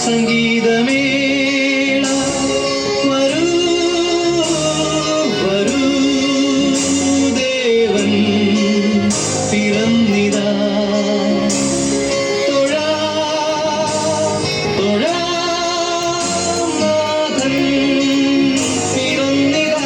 സംഗീതമേള വരൂ വരൂ ദേവൻ പിറന്നിതാ നാഥൻ പിറന്നിതാ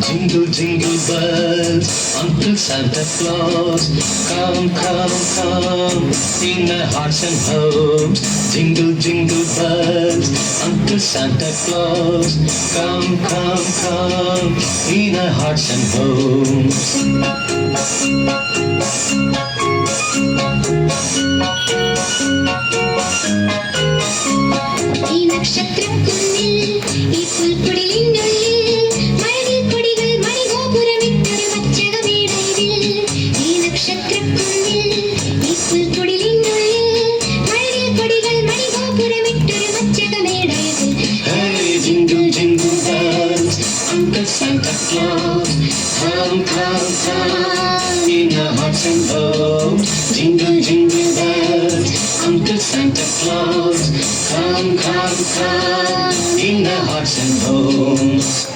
Jingle, jingle bells, Uncle Santa Claus, come, come, come, in our hearts and homes. Jingle, jingle bells, Uncle Santa Claus, come, come, come, in our hearts and homes. ഈ നക്ഷത്രക്കുന്നിൽ ഈ പുൽക്കുടിലിനുള്ളിൽ മഴവിൽ പൊടികൾ മണിഗോപുരമിട്ടൊരു മച്ചകമേടയിൽ ഈ നക്ഷത്രക്കുന്നിൽ ഈ പുൽക്കുടിലിനുള്ളിൽ മഴവിൽ പൊടികൾ മണിഗോപുരമിട്ടൊരു മച്ചകമേടയിൽ Hey, jingle, jingle bells, Uncle Santa Claus, come, come, come, in our hearts and homes. Jingle, jingle bells, Uncle Santa Claus, come, come, come, in our hearts and homes.